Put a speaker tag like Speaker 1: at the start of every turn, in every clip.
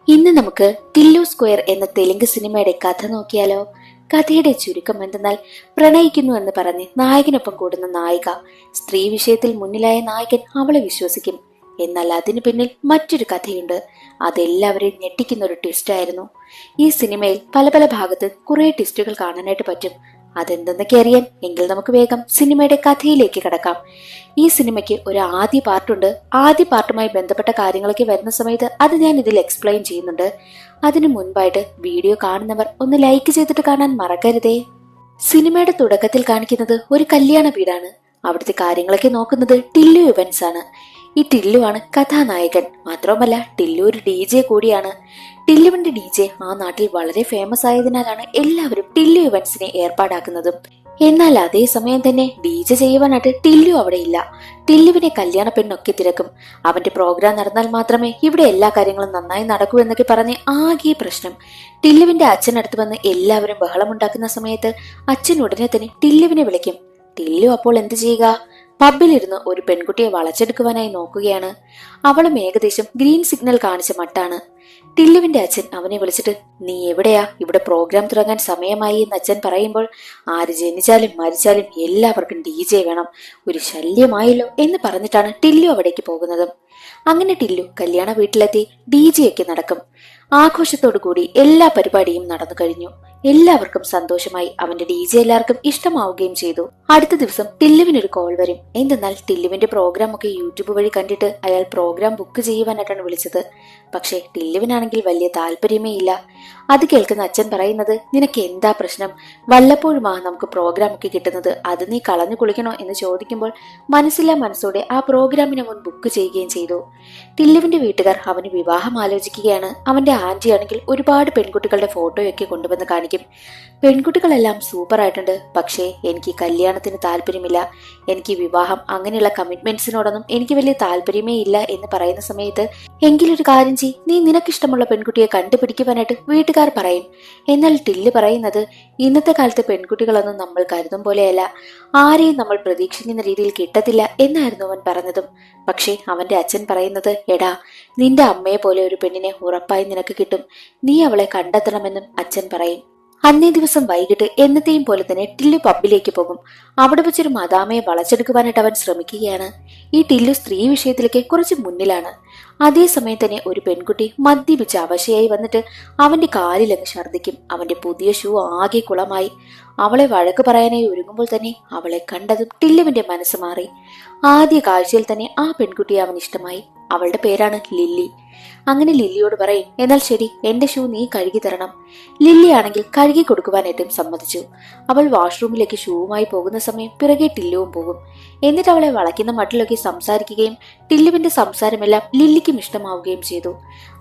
Speaker 1: ഇന്ന് നമുക്ക് ടില്ലു സ്ക്വയർ എന്ന തെലുങ്ക് സിനിമയുടെ കഥ നോക്കിയാലോ. കഥയുടെ ചുരുക്കം എന്തെന്നാൽ, പ്രണയിക്കുന്നു എന്ന് പറഞ്ഞ് നായകനൊപ്പം കൂടുന്ന നായിക, സ്ത്രീ വിഷയത്തിൽ മുന്നിലായ നായകൻ അവളെ വിശ്വസിക്കും. എന്നാൽ അതിനു പിന്നിൽ മറ്റൊരു കഥയുണ്ട്. അതെല്ലാവരെയും ഞെട്ടിക്കുന്ന ഒരു ട്വിസ്റ്റ് ആയിരുന്നു. ഈ സിനിമയിൽ പല പല ഭാഗത്ത് കുറെ ട്വിസ്റ്റുകൾ കാണാനായിട്ട് പറ്റും. അതെന്തെന്നൊക്കെ അറിയാൻ എങ്കിൽ നമുക്ക് വേഗം സിനിമയുടെ കഥയിലേക്ക് കടക്കാം. ഈ സിനിമയ്ക്ക് ഒരു ആദ്യ പാർട്ടുണ്ട്. ആദ്യ പാർട്ടുമായി ബന്ധപ്പെട്ട കാര്യങ്ങളൊക്കെ വരുന്ന സമയത്ത് അത് ഞാൻ ഇതിൽ എക്സ്പ്ലെയിൻ ചെയ്യുന്നുണ്ട്. അതിനു മുൻപായിട്ട് വീഡിയോ കാണുന്നവർ ഒന്ന് ലൈക്ക് ചെയ്തിട്ട് കാണാൻ മറക്കരുതേ. സിനിമയുടെ തുടക്കത്തിൽ കാണിക്കുന്നത് ഒരു കല്യാണ വീടാണ്. അവിടുത്തെ കാര്യങ്ങളൊക്കെ നോക്കുന്നത് ടില്ലു ഇവന്റ്സ് ആണ്. ഈ ടില്ലു ആണ് കഥാനായകൻ. മാത്രവുമല്ല, ടില്ലു ഒരു DJ കൂടിയാണ്. ടില്ലുവിന്റെ DJ ആ നാട്ടിൽ വളരെ ഫേമസ് ആയതിനാലാണ് എല്ലാവരും ടില്ലു ഇവന്റ്സിനെ ഏർപ്പാടാക്കുന്നതും. എന്നാൽ അതേ സമയം തന്നെ DJ ചെയ്യുവാനായിട്ട് ടില്ലു അവിടെ ഇല്ല. ടില്ലുവിനെ കല്യാണ പെണ്ണൊക്കെ തിരക്കും. അവന്റെ പ്രോഗ്രാം നടന്നാൽ മാത്രമേ ഇവിടെ എല്ലാ കാര്യങ്ങളും നന്നായി നടക്കൂ എന്നൊക്കെ പറഞ്ഞ് ആകെ പ്രശ്നം. ടില്ലുവിന്റെ അച്ഛനടുത്ത് വന്ന് എല്ലാവരും ബഹളമുണ്ടാക്കുന്ന സമയത്ത് അച്ഛൻ ഉടനെ തന്നെ ടില്ലുവിനെ വിളിക്കും. ടില്ലു അപ്പോൾ എന്ത് ചെയ്യുക? പബ്ബിലിരുന്ന് ഒരു പെൺകുട്ടിയെ വളച്ചെടുക്കുവാനായി നോക്കുകയാണ്. അവളും ഏകദേശം ഗ്രീൻ സിഗ്നൽ കാണിച്ച മട്ടാണ്. ടില്ലുവിന്റെ അച്ഛൻ അവനെ വിളിച്ചിട്ട്, നീ എവിടെയാ? ഇവിടെ പ്രോഗ്രാം തുടങ്ങാൻ സമയമായി എന്ന് അച്ഛൻ പറയുമ്പോൾ, ആര് ജനിച്ചാലും മരിച്ചാലും എല്ലാവർക്കും DJ വേണം, ഒരു ശല്യമായല്ലോ എന്ന് പറഞ്ഞിട്ടാണ് ടില്ലു അവിടേക്ക് പോകുന്നത്. അങ്ങനെ ടില്ലു കല്യാണ വീട്ടിലെത്തി DJ ഒക്കെ നടക്കും. ആഘോഷത്തോടു കൂടി എല്ലാ പരിപാടിയും നടന്നു കഴിഞ്ഞു. എല്ലാവർക്കും സന്തോഷമായി. അവന്റെ DJ എല്ലാവർക്കും ഇഷ്ടമാവുകയും ചെയ്തു. അടുത്ത ദിവസം ടില്ലുവിനൊരു കോൾ വരും. എന്തെന്നാൽ ടില്ലുവിന്റെ പ്രോഗ്രാം ഒക്കെ യൂട്യൂബ് വഴി കണ്ടിട്ട് അയാൾ പ്രോഗ്രാം ബുക്ക് ചെയ്യുവാനായിട്ടാണ് വിളിച്ചത്. പക്ഷെ ടില്ലുവിനാണെങ്കിൽ വലിയ താല്പര്യമേ ഇല്ല. അത് കേൾക്കുന്ന അച്ഛൻ പറയുന്നത്, നിനക്ക് എന്താ പ്രശ്നം? വല്ലപ്പോഴുമാ നമുക്ക് പ്രോഗ്രാം ഒക്കെ കിട്ടുന്നത്, അത് നീ കളഞ്ഞു കുളിക്കണോ എന്ന് ചോദിക്കുമ്പോൾ മനസ്സില്ലാ മനസ്സോടെ ആ പ്രോഗ്രാമിനെ മുൻ ബുക്ക് ചെയ്യുകയും ചെയ്തു. ടില്ലുവിന്റെ വീട്ടുകാർ അവന് വിവാഹം ആലോചിക്കുകയാണ്. അവന്റെ ആന്റി ആണെങ്കിൽ ഒരുപാട് പെൺകുട്ടികളുടെ ഫോട്ടോയൊക്കെ കൊണ്ടുവന്ന് കാണിക്കും. പെൺകുട്ടികളെല്ലാം സൂപ്പർ ആയിട്ടുണ്ട്, പക്ഷേ എനിക്ക് കല്യാണത്തിന് താല്പര്യമില്ല, എനിക്ക് വിവാഹം അങ്ങനെയുള്ള കമ്മിറ്റ്മെന്റ്സിനോടൊന്നും എനിക്ക് വലിയ താല്പര്യമേ ഇല്ല എന്ന് പറയുന്ന സമയത്ത്, എങ്കിലൊരു കാര്യം ചെയ്, നീ നിനക്കിഷ്ടമുള്ള പെൺകുട്ടിയെ കണ്ടുപിടിക്കുവാനായിട്ട് വീട്ടുകാർ പറയും. എന്നാൽ ടില്ല് പറയുന്നത്, ഇന്നത്തെ കാലത്തെ പെൺകുട്ടികളൊന്നും നമ്മൾ കരുതും പോലെയല്ല, ആരെയും നമ്മൾ പ്രതീക്ഷിക്കുന്ന രീതിയിൽ കിട്ടത്തില്ല എന്നായിരുന്നു അവൻ പറഞ്ഞതും. പക്ഷേ അവന്റെ അച്ഛൻ പറയുന്നത്, എടാ, നിന്റെ അമ്മയെ പോലെ ഒരു പെണ്ണിനെ ഉറപ്പായി നിനക്ക് കിട്ടും, നീ അവളെ കണ്ടെത്തണമെന്നും അച്ഛൻ പറയും. അന്നേ ദിവസം വൈകിട്ട് എന്നത്തെയും പോലെ തന്നെ ടില്ലു പബ്ബിലേക്ക് പോകും. അവിടെ വെച്ചൊരു മദാമയെ വളച്ചെടുക്കുവാനായിട്ട് അവൻ ശ്രമിക്കുകയാണ്. ഈ ടില്ലു സ്ത്രീ വിഷയത്തിലേക്ക് കുറച്ച് മുന്നിലാണ്. അതേസമയം തന്നെ ഒരു പെൺകുട്ടി മദ്യപിച്ച് അവശയായി വന്നിട്ട് അവന്റെ കാലിലങ്ങ് ഛർദ്ദിക്കും. അവന്റെ പുതിയ ഷൂ ആകെ കുളമായി. അവളെ വഴക്ക് പറയാനായി ഒരുങ്ങുമ്പോൾ തന്നെ അവളെ കണ്ടതും ടില്ലുവിന്റെ മനസ്സ് മാറി. ആദ്യ കാഴ്ചയിൽ തന്നെ ആ പെൺകുട്ടിയെ അവൻ ഇഷ്ടമായി. അവളുടെ പേരാണ് ലില്ലി. അങ്ങനെ ലില്ലിയോട് പറയും, എന്നാൽ ശരി, എന്റെ ഷൂ നീ കഴുകി തരണം. ലില്ലി ആണെങ്കിൽ കഴുകി കൊടുക്കുവാനായിട്ടും സമ്മതിച്ചു. അവൾ വാഷ്റൂമിലേക്ക് ഷൂവുമായി പോകുന്ന സമയം പിറകെ ടില്ലുവും പോകും. എന്നിട്ട് അവളെ വളയ്ക്കുന്ന മട്ടിലൊക്കെ സംസാരിക്കുകയും ടില്ലുവിന്റെ സംസാരമെല്ലാം ലില്ലിക്കും ഇഷ്ടമാവുകയും ചെയ്തു.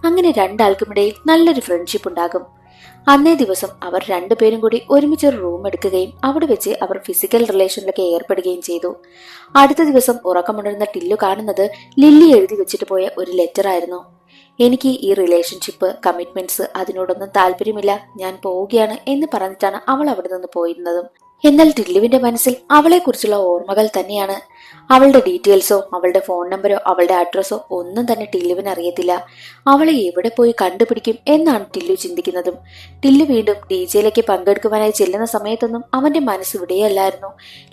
Speaker 1: അങ്ങനെ രണ്ടാൾക്കുമിടയിൽ നല്ലൊരു ഫ്രണ്ട്ഷിപ്പ് ഉണ്ടാകും. അന്നേ ദിവസം അവർ രണ്ടുപേരും കൂടി ഒരുമിച്ചൊരു റൂം എടുക്കുകയും അവിടെ വെച്ച് അവർ ഫിസിക്കൽ റിലേഷനിലൊക്കെ ഏർപ്പെടുകയും ചെയ്തു. അടുത്ത ദിവസം ഉറക്കമുണർന്ന ടില്ലു കാണുന്നത് ലില്ലി എഴുതി വെച്ചിട്ട് പോയ ഒരു ലെറ്റർ ആയിരുന്നു. എനിക്ക് ഈ റിലേഷൻഷിപ്പ്, കമ്മിറ്റ്മെന്റ്സ് അതിനോടൊന്നും താല്പര്യമില്ല, ഞാൻ പോവുകയാണ് എന്ന് പറഞ്ഞിട്ടാണ് അവൾ അവിടെ നിന്ന് പോയിരുന്നതും. എന്നാൽ ടില്ലുവിന്റെ മനസ്സിൽ അവളെ കുറിച്ചുള്ള ഓർമ്മകൾ തന്നെയാണ്. അവളുടെ ഡീറ്റെയിൽസോ അവളുടെ ഫോൺ നമ്പരോ അവളുടെ അഡ്രസ്സോ ഒന്നും തന്നെ ടില്ലുവിന് അറിയത്തില്ല. അവളെ എവിടെ പോയി കണ്ടുപിടിക്കും എന്നാണ് ടില്ലു ചിന്തിക്കുന്നതും. ടില്ലു വീണ്ടും DJയിലേക്ക് പങ്കെടുക്കുവാനായി ചെല്ലുന്ന സമയത്തൊന്നും അവന്റെ മനസ്സ് ഇവിടെയല്ലായിരുന്നു.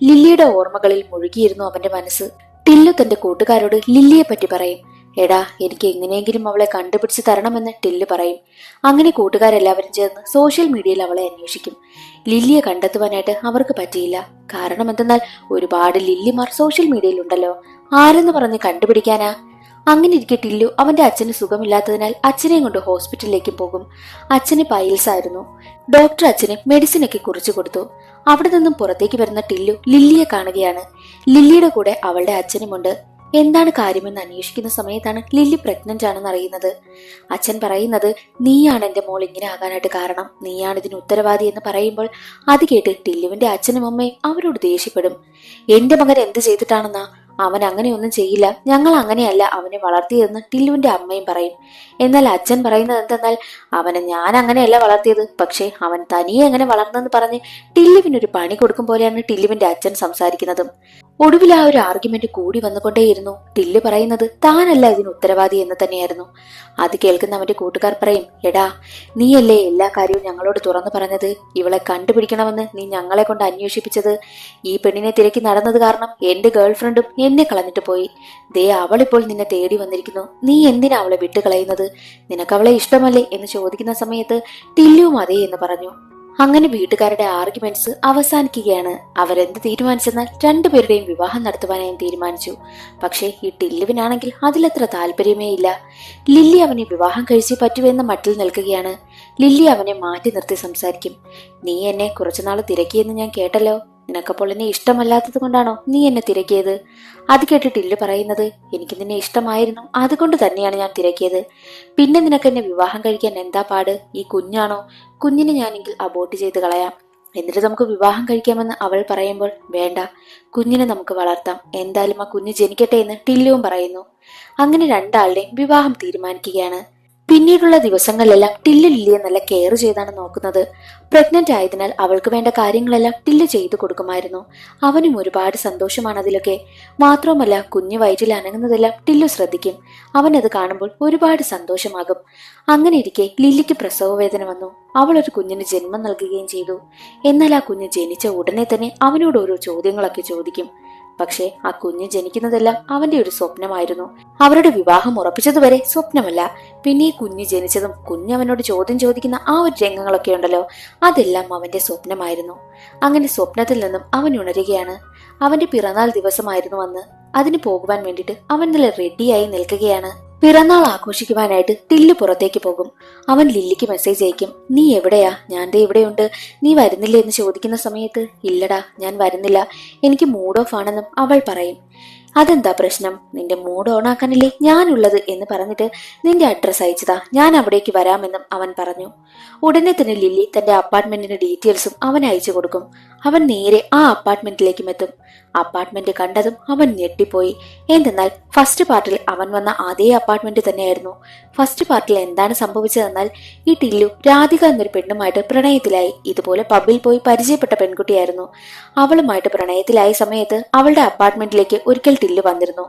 Speaker 1: ലില്ലിയുടെ ഓർമ്മകളിൽ മുഴുകിയിരുന്നു അവന്റെ മനസ്സ്. ടില്ലു തന്റെ കൂട്ടുകാരോട് ലില്ലിയെ പറ്റി പറയും. എടാ, എനിക്ക് എങ്ങനെയെങ്കിലും അവളെ കണ്ടുപിടിച്ച് തരണമെന്ന് ടില്ലു പറയും. അങ്ങനെ കൂട്ടുകാരെല്ലാവരും ചേർന്ന് സോഷ്യൽ മീഡിയയിൽ അവളെ അന്വേഷിക്കും. ലില്ലിയെ കണ്ടെത്തുവാനായിട്ട് അവർക്ക് പറ്റിയില്ല. കാരണം എന്തെന്നാൽ ഒരുപാട് ലില്ലിമാർ സോഷ്യൽ മീഡിയയിൽ ഉണ്ടല്ലോ, ആരെന്ന് പറഞ്ഞ് കണ്ടുപിടിക്കാനാ? അങ്ങനെ ഇരിക്കെ ടില്ലു അവന്റെ അച്ഛന് സുഖമില്ലാത്തതിനാൽ അച്ഛനെയും കൊണ്ട് ഹോസ്പിറ്റലിലേക്ക് പോകും. അച്ഛന് പൈൽസ് ആയിരുന്നു. ഡോക്ടർ അച്ഛന് മെഡിസിൻ ഒക്കെ കുറിച്ചു കൊടുത്തു. അവിടെ നിന്നും പുറത്തേക്ക് വരുന്ന ടില്ലു ലില്ലിയെ കാണുകയാണ്. ലില്ലിയുടെ കൂടെ അവളുടെ അച്ഛനുമുണ്ട്. എന്താണ് കാര്യമെന്ന് അന്വേഷിക്കുന്ന സമയത്താണ് ലില്ലി പ്രഗ്നന്റ് ആണെന്ന് അറിയുന്നത്. അച്ഛൻ പറയുന്നത്, നീയാണ് എന്റെ മോൾ ഇങ്ങനെ ആകാനായിട്ട് കാരണം, നീയാണ് ഇതിന് ഉത്തരവാദി എന്ന് പറയുമ്പോൾ അത് കേട്ട് ടില്ലുവിന്റെ അച്ഛനും അമ്മയും അവരോട് ദേഷ്യപ്പെടും. എന്റെ മകൻ എന്ത് ചെയ്തിട്ടാണെന്നാ? അവൻ അങ്ങനെയൊന്നും ചെയ്യില്ല, ഞങ്ങൾ അങ്ങനെയല്ല അവനെ വളർത്തിയതെന്ന് ടില്ലുവിന്റെ അമ്മയും പറയും. എന്നാൽ അച്ഛൻ പറയുന്നത് എന്തെന്നാൽ, അവനെ ഞാൻ അങ്ങനെയല്ല വളർത്തിയത്, പക്ഷേ അവൻ തനിയെ എങ്ങനെ വളർന്നെന്ന് പറഞ്ഞ് ടില്ലുവിനൊരു പണി കൊടുക്കും പോലെയാണ് ടില്ലുവിന്റെ അച്ഛൻ സംസാരിക്കുന്നതും. ഒടുവിൽ ആ ഒരു ആർഗ്യുമെന്റ് കൂടി വന്നുകൊണ്ടേയിരുന്നു. ടില്ല് പറയുന്നത് താനല്ല ഇതിന് ഉത്തരവാദി എന്ന് തന്നെയായിരുന്നു. അത് കേൾക്കുന്ന അവന്റെ കൂട്ടുകാർ പറയും, എടാ നീയല്ലേ എല്ലാ കാര്യവും ഞങ്ങളോട് തുറന്നു പറഞ്ഞത്, ഇവളെ കണ്ടുപിടിക്കണമെന്ന് നീ ഞങ്ങളെ കൊണ്ട് അന്വേഷിപ്പിച്ചത്. ഈ പെണ്ണിനെ തിരക്കി നടന്നത് കാരണം എന്റെ ഗേൾഫ്രണ്ടും എന്നെ കളഞ്ഞിട്ട് പോയി. ദേ അവളിപ്പോൾ നിന്നെ തേടി വന്നിരിക്കുന്നു, നീ എന്തിനാ അവളെ വിട്ടുകളയുന്നത്, നിനക്കവളെ ഇഷ്ടമല്ലേ എന്ന് ചോദിക്കുന്ന സമയത്ത് ടില്ലുവും അതേ എന്ന് പറഞ്ഞു. അങ്ങനെ വീട്ടുകാരുടെ ആർഗ്യുമെന്റ്സ് അവസാനിക്കുകയാണ്. അവരെന്ത് തീരുമാനിച്ചെന്നാൽ രണ്ടുപേരുടെയും വിവാഹം നടത്തുവാനായി തീരുമാനിച്ചു. പക്ഷേ ഈ ടില്ലുവിനാണെങ്കിൽ അതിലത്ര താല്പര്യമേ ഇല്ല. ലില്ലി അവനെ വിവാഹം കഴിച്ചേ പറ്റുവെന്ന മട്ടിൽ നിൽക്കുകയാണ്. ലില്ലി അവനെ മാറ്റി നിർത്തി സംസാരിക്കും. നീ എന്നെ കുറച്ചുനാൾ തിരക്കിയെന്ന് ഞാൻ കേട്ടല്ലോ, നിനക്കപ്പോൾ എന്നെ ഇഷ്ടമല്ലാത്തത് കൊണ്ടാണോ നീ എന്നെ തിരക്കിയത്? അത് കേട്ട് ടില്ല് പറയുന്നത്, എനിക്ക് നിന്നെ ഇഷ്ടമായിരുന്നു, അതുകൊണ്ട് തന്നെയാണ് ഞാൻ തിരക്കിയത്. പിന്നെ നിനക്ക് എന്നെ വിവാഹം കഴിക്കാൻ എന്താ പാട്? ഈ കുഞ്ഞാണോ? കുഞ്ഞിനെ ഞാനെങ്കിൽ അബോർട്ട് ചെയ്ത് കളയാം, എന്നിട്ട് നമുക്ക് വിവാഹം കഴിക്കാമെന്ന് അവൾ പറയുമ്പോൾ, വേണ്ട, കുഞ്ഞിനെ നമുക്ക് വളർത്താം, എന്തായാലും ആ കുഞ്ഞ് ജനിക്കട്ടെ എന്ന് ടില്ലുവും പറയുന്നു. അങ്ങനെ രണ്ടാളുടെയും വിവാഹം തീരുമാനിക്കുകയാണ്. പിന്നീടുള്ള ദിവസങ്ങളിലെല്ലാം ടില്ല് ലില്ലിയെ നല്ല കെയർ ചെയ്താണ് നോക്കുന്നത്. പ്രഗ്നന്റ് ആയതിനാൽ അവൾക്ക് വേണ്ട കാര്യങ്ങളെല്ലാം ടില്ല് ചെയ്തു കൊടുക്കുമായിരുന്നു. അവനും ഒരുപാട് സന്തോഷമാണ് അതിലൊക്കെ. മാത്രവുമല്ല കുഞ്ഞു വയറ്റിൽ അനങ്ങുന്നതെല്ലാം ടില്ലു ശ്രദ്ധിക്കും. അവനത് കാണുമ്പോൾ ഒരുപാട് സന്തോഷമാകും. അങ്ങനെ ഇരിക്കെ ലില്ലിക്ക് പ്രസവ വേദന വന്നു. അവൾ ഒരു കുഞ്ഞിന് ജന്മം നൽകുകയും ചെയ്തു. എന്നാൽ ആ കുഞ്ഞ് ജനിച്ച ഉടനെ തന്നെ അവനോട് ഓരോ ചോദ്യങ്ങളൊക്കെ ചോദിക്കും. പക്ഷേ ആ കുഞ്ഞ് ജനിക്കുന്നതെല്ലാം അവന്റെ ഒരു സ്വപ്നമായിരുന്നു. അവരുടെ വിവാഹം ഉറപ്പിച്ചതുവരെ സ്വപ്നമല്ല. പിന്നെ ഈ കുഞ്ഞ് ജനിച്ചതും കുഞ്ഞ് അവനോട് ചോദ്യം ചോദിക്കുന്ന ആ ഒരു രംഗങ്ങളൊക്കെ ഉണ്ടല്ലോ, അതെല്ലാം അവന്റെ സ്വപ്നമായിരുന്നു. അങ്ങനെ സ്വപ്നത്തിൽ നിന്നും അവൻ ഉണരുകയാണ്. അവന്റെ പിറന്നാൾ ദിവസമായിരുന്നു അന്ന്. അതിന് പോകുവാൻ വേണ്ടിയിട്ട് അവൻ നല്ല റെഡിയായി നിൽക്കുകയാണ്. പിറന്നാൾ ആഘോഷിക്കുവാനായിട്ട് ടില്ല് പുറത്തേക്ക് പോകും. അവൻ ലില്ലിക്ക് മെസ്സേജ് അയക്കും, നീ എവിടെയാ? ഞാൻ ദേ ഇവിടെയുണ്ട്, നീ വരുന്നില്ലേ എന്ന് ചോദിക്കുന്ന സമയത്ത്, ഇല്ലടാ ഞാൻ വരുന്നില്ല, എനിക്ക് മൂഡ് ഓഫ് ആണെന്നും അവൾ പറയും. അതെന്താ പ്രശ്നം? നിന്റെ മൂഡ് ഓൺ ആക്കാനല്ലേ ഞാനുള്ളത് എന്ന് പറഞ്ഞിട്ട് നിന്റെ അഡ്രസ് അയച്ചതാ, ഞാൻ അവിടേക്ക് വരാമെന്നും അവൻ പറഞ്ഞു. ഉടനെ തന്നെ ലില്ലി തന്റെ അപ്പാർട്ട്മെന്റിന്റെ ഡീറ്റെയിൽസും അവൻ അയച്ചു കൊടുക്കും. അവൻ നേരെ ആ അപ്പാർട്ട്മെന്റിലേക്കും എത്തും. അപ്പാർട്ട്മെന്റ് കണ്ടതും അവൻ ഞെട്ടിപ്പോയി. എന്തെന്നാൽ ഫസ്റ്റ് പാർട്ടിൽ അവൻ വന്ന അതേ അപ്പാർട്ട്മെന്റ് തന്നെയായിരുന്നു. ഫസ്റ്റ് പാർട്ടിൽ എന്താണ് സംഭവിച്ചതെന്നാൽ ഈ ടില്ലു രാധിക എന്നൊരു പെണ്ണുമായിട്ട് പ്രണയത്തിലായി. ഇതുപോലെ പബ്ബിൽ പോയി പരിചയപ്പെട്ട പെൺകുട്ടിയായിരുന്നു. അവളുമായിട്ട് പ്രണയത്തിലായ സമയത്ത് അവളുടെ അപ്പാർട്ട്മെന്റിലേക്ക് ഒരിക്കൽ ടില്ലു വന്നിരുന്നു.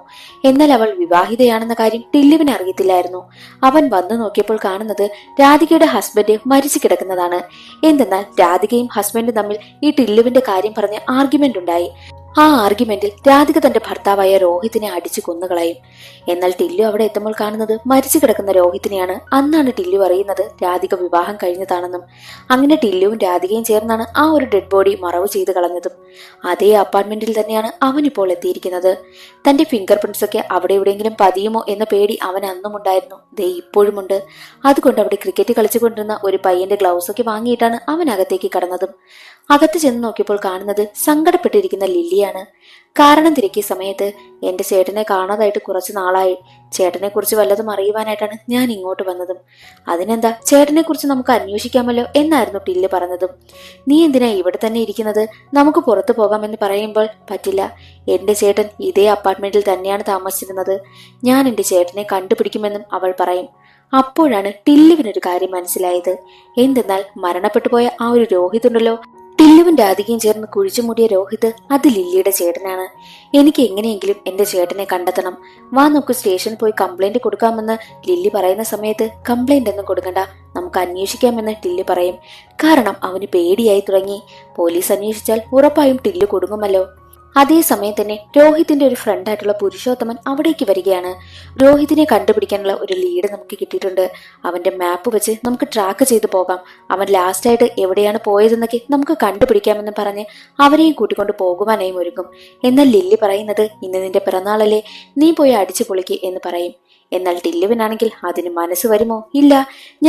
Speaker 1: എന്നാൽ അവൾ വിവാഹിതയാണെന്ന കാര്യം ടില്ലുവിന് അറിയത്തില്ലായിരുന്നു. അവൻ വന്നു നോക്കിയപ്പോൾ കാണുന്നത് രാധികയുടെ ഹസ്ബൻഡ് മരിച്ചു കിടക്കുന്നതാണ്. എന്തെന്നാൽ രാധികയും ഹസ്ബൻഡും തമ്മിൽ ഈ ടില്ലുവിന്റെ കാര്യം പറഞ്ഞ് ആർഗ്യുമെന്റ് ഉണ്ടായി. ആ ആർഗ്യുമെന്റിൽ രാധിക തന്റെ ഭർത്താവായ രോഹിത്തിനെ അടിച്ചു കൊന്നുകളയും. എന്നാൽ ടില്ലു അവിടെ എത്തുമ്പോൾ കാണുന്നത് മരിച്ചു കിടക്കുന്ന രോഹിത്തിനെയാണ്. അന്നാണ് ടില്ലു അറിയുന്നത് രാധിക വിവാഹം കഴിഞ്ഞതാണെന്നും. അങ്ങനെ ടില്ലുവും രാധികയും ചേർന്നാണ് ആ ഒരു ഡെഡ് ബോഡി മറവ് ചെയ്ത് കളഞ്ഞതും. അതേ അപ്പാർട്ട്മെന്റിൽ തന്നെയാണ് അവൻ ഇപ്പോൾ എത്തിയിരിക്കുന്നത്. തന്റെ ഫിംഗർ പ്രിന്റ്സ് ഒക്കെ അവിടെ എവിടെയെങ്കിലും പതിയുമോ എന്ന പേടി അവൻ അന്നും ഉണ്ടായിരുന്നു. ദേ ഇപ്പോഴുമുണ്ട്. അതുകൊണ്ട് അവിടെ ക്രിക്കറ്റ് കളിച്ചുകൊണ്ടിരുന്ന ഒരു പയ്യന്റെ ഗ്ലൗസ് ഒക്കെ വാങ്ങിയിട്ടാണ് അവൻ അകത്തേക്ക് കടന്നതും. അകത്ത് ചെന്ന് നോക്കിയപ്പോൾ കാണുന്നത് സങ്കടപ്പെട്ടിരിക്കുന്ന ലില്ലിയാണ്. കാരണം തിരക്കിയ സമയത്ത്, എന്റെ ചേട്ടനെ കാണാതായിട്ട് കുറച്ചു നാളായി, ചേട്ടനെ കുറിച്ച് വല്ലതും അറിയുവാനായിട്ടാണ് ഞാൻ ഇങ്ങോട്ട് വന്നതും. അതിനെന്താ, ചേട്ടനെ കുറിച്ച് നമുക്ക് അന്വേഷിക്കാമല്ലോ എന്നായിരുന്നു ടില്ല് പറഞ്ഞതും. നീ എന്തിനാ ഇവിടെ തന്നെ ഇരിക്കുന്നത്, നമുക്ക് പുറത്തു പോകാമെന്ന് പറയുമ്പോൾ, പറ്റില്ല, എന്റെ ചേട്ടൻ ഇതേ അപ്പാർട്ട്മെന്റിൽ തന്നെയാണ് താമസിച്ചിരുന്നത്, ഞാൻ എന്റെ ചേട്ടനെ കണ്ടുപിടിക്കുമെന്നും അവൾ പറയും. അപ്പോഴാണ് ടില്ലുവിനൊരു കാര്യം മനസ്സിലായത്. എന്തെന്നാൽ മരണപ്പെട്ടു പോയ ആ ഒരു രോഹിത് ഉണ്ടല്ലോ, ടില്ലുവും രാധികയും ചേർന്ന് കുഴിച്ചുമൂടിയ രോഹിത്, അത് ലില്ലിയുടെ ചേട്ടനാണ്. എനിക്ക് എങ്ങനെയെങ്കിലും എന്റെ ചേട്ടനെ കണ്ടെത്തണം, വാ നമുക്ക് സ്റ്റേഷനിൽ പോയി കംപ്ലൈന്റ് കൊടുക്കാമെന്ന് ലില്ലി പറയുന്ന സമയത്ത്, കംപ്ലൈന്റ് ഒന്നും കൊടുക്കണ്ട, നമുക്ക് അന്വേഷിക്കാമെന്ന് ടില്ല് പറയും. കാരണം അവന് പേടിയായി തുടങ്ങി. പോലീസ് അന്വേഷിച്ചാൽ ഉറപ്പായും ടില്ല് കൊടുങ്ങുമല്ലോ. അതേസമയം തന്നെ രോഹിത്തിന്റെ ഒരു ഫ്രണ്ടായിട്ടുള്ള പുരുഷോത്തമൻ അവിടേക്ക് വരികയാണ്. രോഹിതിനെ കണ്ടുപിടിക്കാനുള്ള ഒരു ലീഡ് നമുക്ക് കിട്ടിയിട്ടുണ്ട്. അവന്റെ മാപ്പ് വെച്ച് നമുക്ക് ട്രാക്ക് ചെയ്തു പോകാം. അവൻ ലാസ്റ്റ് ആയിട്ട് എവിടെയാണ് പോയതെന്നൊക്കെ നമുക്ക് കണ്ടുപിടിക്കാമെന്ന് പറഞ്ഞ് അവരെയും കൂട്ടിക്കൊണ്ട് പോകുവാനായും ഒരുങ്ങും. എന്നാൽ ലില്ലി പറയുന്നത്, ഇന്ന് നിന്റെ പിറന്നാളല്ലേ, നീ പോയി അടിച്ചു പൊളിക്ക് എന്ന് പറയും. എന്നാൽ ടില്ലുവിനാണെങ്കിൽ അതിന് മനസ്സ് വരുമോ? ഇല്ല,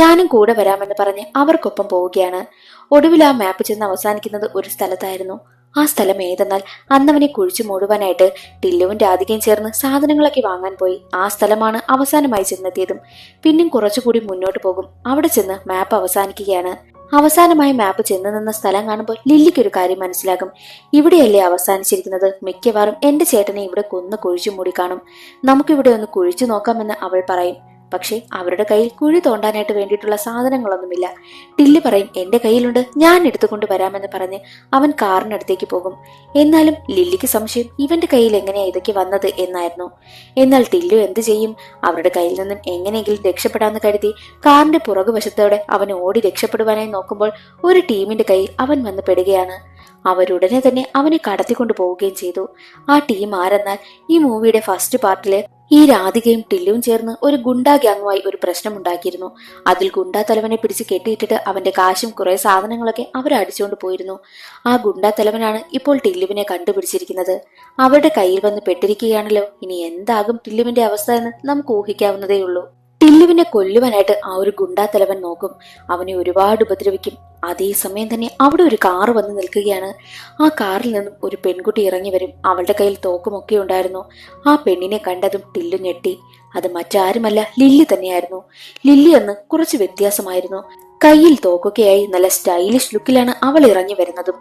Speaker 1: ഞാനും കൂടെ വരാമെന്ന് പറഞ്ഞ് അവർക്കൊപ്പം പോവുകയാണ്. ഒടുവിൽ ആ മാപ്പ് ചെന്ന് അവസാനിക്കുന്നത് ഒരു സ്ഥലത്തായിരുന്നു. ആ സ്ഥലം ഏതെന്നാൽ അന്നവനെ കുഴിച്ചു മൂടുവാനായിട്ട് ടില്ലുവും രാധികയും ചേർന്ന് സാധനങ്ങളൊക്കെ വാങ്ങാൻ പോയി. ആ സ്ഥലമാണ് അവസാനമായി ചെന്നെത്തിയതും. പിന്നെയും കുറച്ചുകൂടി മുന്നോട്ട് പോകും. അവിടെ ചെന്ന് മാപ്പ് അവസാനിക്കുകയാണ്. അവസാനമായി മാപ്പ് ചെന്ന് നിന്ന സ്ഥലം കാണുമ്പോൾ ലില്ലിക്കൊരു കാര്യം മനസ്സിലാകും. ഇവിടെയല്ലേ അവസാനിച്ചിരിക്കുന്നത്, മിക്കവാറും എന്റെ ചേട്ടനെ ഇവിടെ കൊന്ന് കുഴിച്ചു മൂടി കാണും, നമുക്കിവിടെ ഒന്ന് കുഴിച്ചു നോക്കാമെന്ന് അവൾ പറയും. പക്ഷെ അവരുടെ കയ്യിൽ കുഴി തോണ്ടാനായിട്ട് വേണ്ടിയിട്ടുള്ള സാധനങ്ങളൊന്നുമില്ല. ടില്ലു പറയും, എന്റെ കയ്യിലുണ്ട്, ഞാൻ എടുത്തുകൊണ്ട് വരാമെന്ന് പറഞ്ഞ് അവൻ കാറിനടുത്തേക്ക് പോകും. എന്നാലും ലില്ലിക്ക് സംശയം ഇവന്റെ കയ്യിൽ എങ്ങനെയാ ഇതൊക്കെ വന്നത് എന്നായിരുന്നു. എന്നാൽ ടില്ലു എന്ത് ചെയ്യും? അവരുടെ കയ്യിൽ നിന്നും എങ്ങനെയെങ്കിലും രക്ഷപ്പെടാമെന്ന് കരുതി കാറിന്റെ പുറകുവശത്തോടെ അവൻ ഓടി രക്ഷപ്പെടുവാനായി നോക്കുമ്പോൾ ഒരു ടീമിന്റെ കയ്യിൽ അവൻ വന്ന് പെടുകയാണ്. അവരുടനെ തന്നെ അവനെ കടത്തിക്കൊണ്ടു പോവുകയും ചെയ്തു. ആ ടീം ആരെന്നാൽ ഈ മൂവിയുടെ ഫസ്റ്റ് പാർട്ടില് ഈ രാധികയും ടില്ലുവും ചേർന്ന് ഒരു ഗുണ്ടാ ഗ്യാങ്ങുമായി ഒരു പ്രശ്നമുണ്ടാക്കിയിരുന്നു. അതിൽ ഗുണ്ടാ തലവനെ പിടിച്ച് കെട്ടിയിട്ടിട്ട് അവന്റെ കാശും കുറെ സാധനങ്ങളൊക്കെ അവർ അടിച്ചുകൊണ്ട് പോയിരുന്നു. ആ ഗുണ്ടാ തലവനാണ് ഇപ്പോൾ ടില്ലുവിനെ കണ്ടുപിടിച്ചിരിക്കുന്നത്. അവരുടെ കയ്യിൽ വന്ന് പെട്ടിരിക്കുകയാണല്ലോ. ഇനി എന്താകും ടില്ലുവിന്റെ അവസ്ഥ എന്ന് നമുക്ക് ഊഹിക്കാവുന്നതേയുള്ളൂ. ടില്ലുവിനെ കൊല്ലുവാനായിട്ട് ആ ഒരു ഗുണ്ടാ തലവൻ നോക്കും. അവനെ ഒരുപാട് ഉപദ്രവിക്കും. അതേസമയം തന്നെ അവിടെ ഒരു കാറ് വന്ന് നിൽക്കുകയാണ്. ആ കാറിൽ നിന്നും ഒരു പെൺകുട്ടി ഇറങ്ങി വരും. അവളുടെ കയ്യിൽ തോക്കുമൊക്കെ ഉണ്ടായിരുന്നു. ആ പെണ്ണിനെ കണ്ടതും ടില്ലു ഞെട്ടി. അത് മറ്റാരുമല്ല, ലില്ലി തന്നെയായിരുന്നു. ലില്ലി അന്ന് കുറച്ച് വ്യത്യാസമായിരുന്നു. കയ്യിൽ തോക്കൊക്കെയായി നല്ല സ്റ്റൈലിഷ് ലുക്കിലാണ് അവൾ ഇറങ്ങി വരുന്നതും.